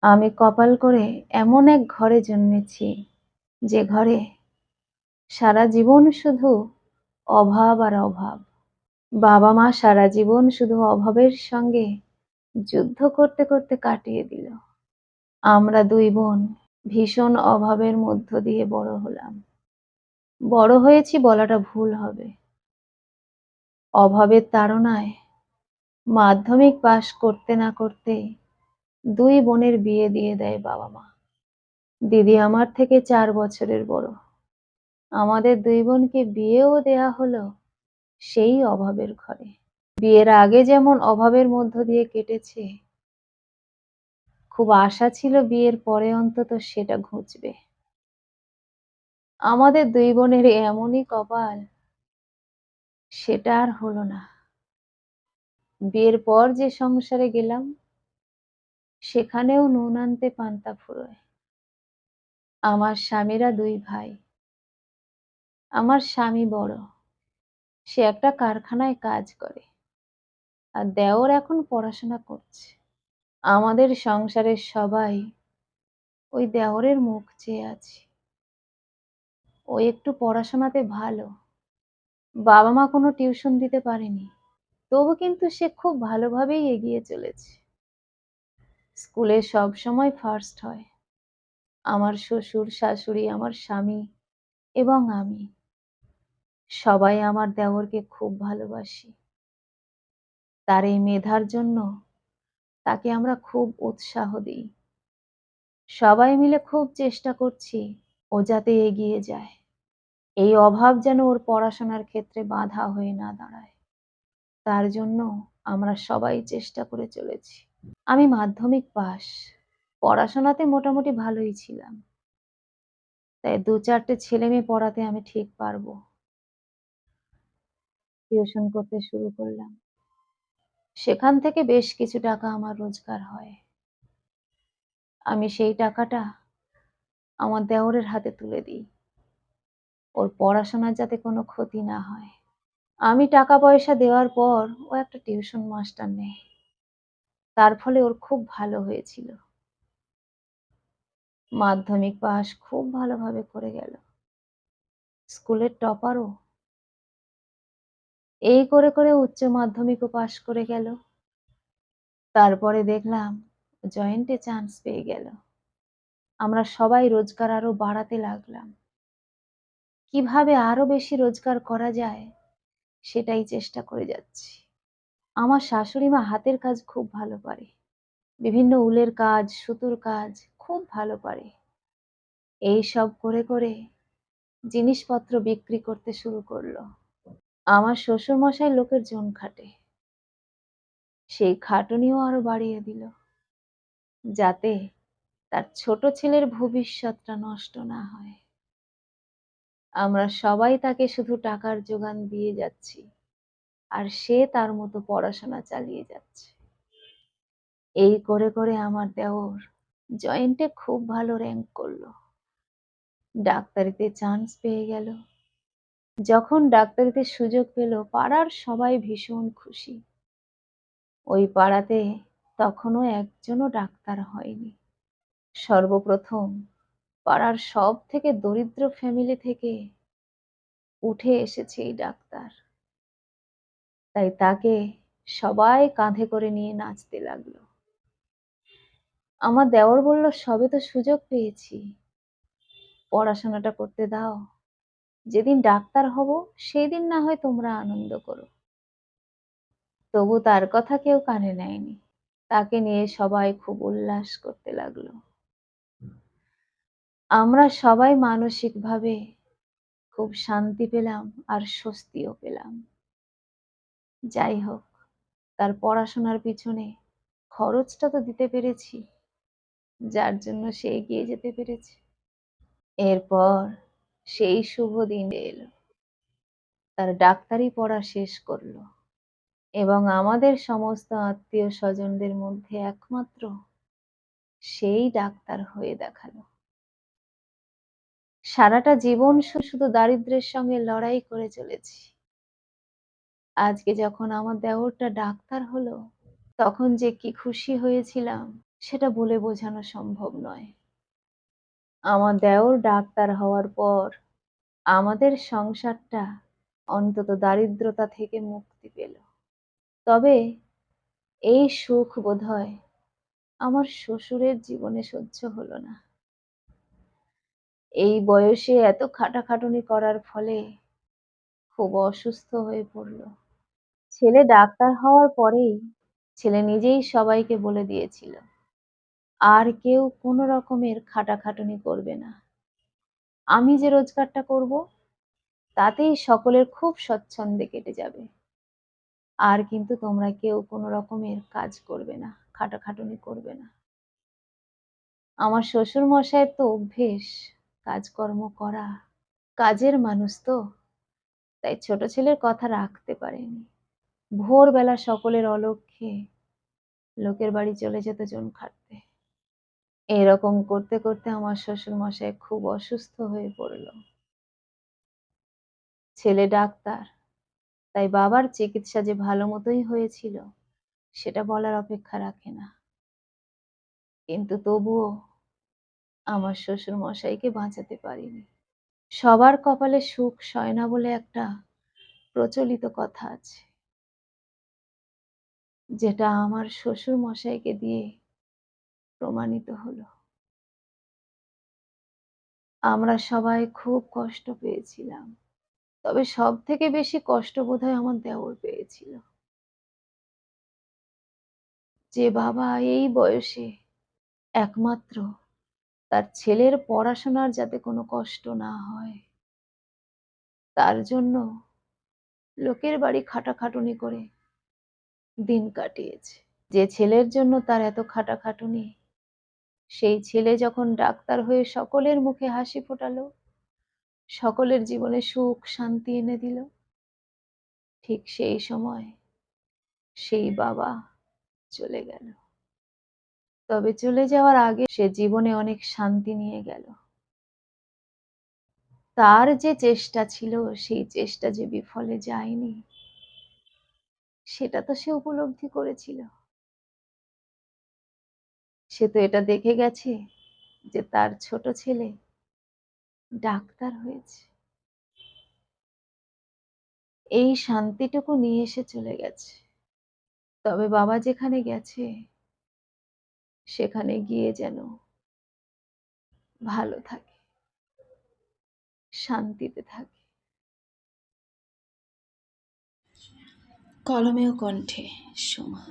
আমি কপাল করে এমন এক ঘরে জন্মেছি, যে ঘরে সারা জীবন শুধু অভাব আর অভাব। বাবা-মা সারা জীবন শুধু অভাবের সঙ্গে যুদ্ধ করতে করতে কাটিয়ে দিল। আমরা ২ বোন ভীষণ অভাবের মধ্য দিয়ে বড় হলাম। বড় হয়েছি বলাটা ভুল হবে। অভাবের তাড়নায় মাধ্যমিক পাশ করতে না করতেই ২ বোনের বিয়ে দিয়ে দেয় বাবা-মা। দিদি আমার থেকে ৪ বছরের বড়। আমাদের ২ বোনকে বিয়েও দেয়া হলো সেই অভাবের ঘরে। বিয়ের আগে যেমন অভাবের মধ্য দিয়ে কেটেছে, খুব আশা ছিল বিয়ের পরে অন্তত সেটা ঘুচবে। আমাদের ২ বোনের এমনই কপাল, সেটা আর হলো না। বিয়ের পর যে সংসারে গেলাম, সেখানেও নুন আনতে পান্তা ফুরোয়। আমার স্বামীরা ২ ভাই। আমার স্বামী বড়, সে একটা কারখানায় কাজ করে। আর দেওর এখন পড়াশোনা করছে। আমাদের সংসারের সবাই ওই দেওরের মুখ চেয়ে আছে। ও একটু পড়াশোনাতে ভালো। বাবা-মা কোনো টিউশন দিতে পারেনি। তবু কিন্তু সে খুব ভালোভাবেই এগিয়ে চলেছে। স্কুলে সবসময় ফার্স্ট হয়। আমার শ্বশুর, শাশুড়ি, আমার স্বামী এবং আমি সবাই আমার দেওরকে খুব ভালোবাসি। তার এই মেধার জন্য তাকে আমরা খুব উৎসাহ দিই। সবাই মিলে খুব চেষ্টা করছি ও যাতে এগিয়ে যায়। এই অভাব যেন ওর পড়াশোনার ক্ষেত্রে বাধা হয়ে না দাঁড়ায়। তার জন্য আমরা সবাই চেষ্টা করে চলেছি। আমি মাধ্যমিক পাস। পড়াশোনাতে মোটামুটি ভালোই ছিলাম। তাই ২-৪ টে ছেলেমেয়ে পড়াতে আমি ঠিক পারবো। টিউশন করতে শুরু করলাম। সেখান থেকে বেশ কিছু টাকা আমার রোজগার হয়। আমি সেই টাকাটা আমার দেওরের হাতে তুলে দিই। ওর পড়াশোনার যাতে কোনো ক্ষতি না হয়। আমি টাকা পয়সা দেওয়ার পর ও একটা টিউশন মাস্টার নেয়। তার ফলে ওর খুব ভালো হয়েছিল। মাধ্যমিক পাস খুব ভালোভাবে করে গেল। স্কুলের টপারও। এই করে করে উচ্চ মাধ্যমিকও পাস করে গেল। তারপরে দেখলাম জয়েন্টে চান্স পেয়ে গেল। আমরা সবাই রোজগার আরো বাড়াতে লাগলাম। কিভাবে আরো বেশি রোজগার করা যায় সেটাই চেষ্টা করে যাচ্ছি। আমার শাশুড়ি মা হাতের কাজ খুব ভালো পারে। বিভিন্ন উলের কাজ, সুতোর কাজ খুব ভালো পারে। এই সব করে করে জিনিসপত্র বিক্রি করতে শুরু করলো। আমার শ্বশুরমশাই লোকের জন খাটে। সেই খাটুনিও আরো বাড়িয়ে দিল, যাতে তার ছোট ছেলের ভবিষ্যৎটা নষ্ট না হয়। আমরা সবাই তাকে শুধু টাকার যোগান দিয়ে যাচ্ছি, আর সে তার মতো পড়াশোনা চালিয়ে যাচ্ছে। এই করে করে আমার দেওর জয়েন্টে খুব ভালো র‍্যাংক করলো। ডাক্তারিতে চান্স পেয়ে গেল। যখন ডাক্তারিতে সুযোগ পেল, পাড়ার সবাই ভীষণ খুশি। ওই পাড়াতে তখনও একজনও ডাক্তার হয়নি। সর্বপ্রথম পাড়ার সবথেকে দরিদ্র ফ্যামিলি থেকে উঠে এসেছে এই ডাক্তার। তাই তাকে সবাই কাঁধে করে নিয়ে নাচতে লাগলো। আমার দেওর বলল, সবে তো সুযোগ পেয়েছি, পড়াশোনাটা করতে দাও। যেদিন ডাক্তার হব সেই দিন না হয় তোমরা আনন্দ করো। তবু তার কথা কেউ কানে নেয়নি। তাকে নিয়ে সবাই খুব উল্লাস করতে লাগলো। আমরা সবাই মানসিকভাবে খুব শান্তি পেলাম আর স্বস্তিও পেলাম। যাই হোক, তার পড়াশোনার পিছনে খরচটা তো দিতে পেরেছি, যার জন্য সে এগিয়ে যেতে পেরেছে। এরপর সেই শুভ দিন এলো। তার ডাক্তারি পড়া শেষ করলো এবং আমাদের সমস্ত আত্মীয় স্বজনদের মধ্যে একমাত্র সেই ডাক্তার হয়ে দেখালো। সারাটা জীবন শুধু দারিদ্র্যের সঙ্গে লড়াই করে চলেছি। আজকে যখন আমার দেওরটা ডাক্তার হলো, তখন যে কি খুশি হয়েছিলাম। সেটা বলে বোঝানো সম্ভব নয়। আমার দেওর ডাক্তার হওয়ার পর আমাদের সংসারটা অন্তত দারিদ্রতা থেকে মুক্তি পেল। তবে এই সুখ বোধহয় আমার শ্বশুরের জীবনে সহ্য হলো না। এই বয়সে এত খাটাখাটুনি করার ফলে খুব অসুস্থ হয়ে পড়ল। ছেলে ডাক্তার হওয়ার পরেই ছেলে নিজেই সবাইকে বলে দিয়েছিল, আর কেউ কোনো রকমের খাটাখাটুনি করবে না। আমি যে রোজগারটা করব তাতেই সকলের খুব স্বচ্ছন্দে কেটে যাবে। আর কিন্তু তোমরা কেউ কোনো রকমের কাজ করবে না, খাটাখাটুনি করবে না। আমার শ্বশুর মশাইয়ের তো অভ্যেস কাজকর্ম করা, কাজের মানুষ তো, তাই ছোট ছেলের কথা রাখতে পারেনি। ভোরবেলা সকলের অলক্ষ্যে লোকের বাড়ি চলে যেত জোন খাটতে। এরকম করতে করতে আমার শ্বশুর মশাই খুব অসুস্থ হয়ে পড়ল। ছেলে ডাক্তার, তাই বাবার চিকিৎসা যে ভালো মতোই হয়েছিল সেটা বলার অপেক্ষা রাখে না। কিন্তু তবুও আমার শ্বশুর মশাইকে বাঁচাতে পারিনি। সবার কপালে সুখ সয় না বলে একটা প্রচলিত কথা আছে, যেটা আমার শ্বশুর মশাইকে দিয়ে প্রমাণিত হলো। আমরা সবাই খুব কষ্ট পেয়েছিলাম, তবে সব থেকে বেশি কষ্ট বোধহয় আমার দেওর পেয়েছিল। যে বাবা এই বয়সে একমাত্র তার ছেলের পড়াশোনার যাতে কোনো কষ্ট না হয় তার জন্য লোকের বাড়ি খাটাখাটুনি করে দিন কাটিয়েছে। যে ছেলের জন্য তার এত খাটাখাটুনি, সেই ছেলে যখন ডাক্তার হয়ে সকলের মুখে হাসি ফোটালো, সকলের জীবনে সুখ শান্তি এনে দিল, ঠিক সেই সময় সেই বাবা চলে গেল। তবে চলে যাওয়ার আগে সে জীবনে অনেক শান্তি নিয়ে গেল। তার যে চেষ্টা ছিল সেই চেষ্টা যে বিফলে যায়নি সেটা তো সে উপলব্ধি করেছিল। সে তো এটা দেখে গেছে যে তার ছোট ছেলে ডাক্তার হয়েছে। এই শান্তিটুকু নিয়ে এসে চলে গেছে। তবে বাবা যেখানে গেছে সেখানে গিয়ে যেন ভালো থাকে, শান্তিতে থাকে। কলমে ও কণ্ঠে সোমা।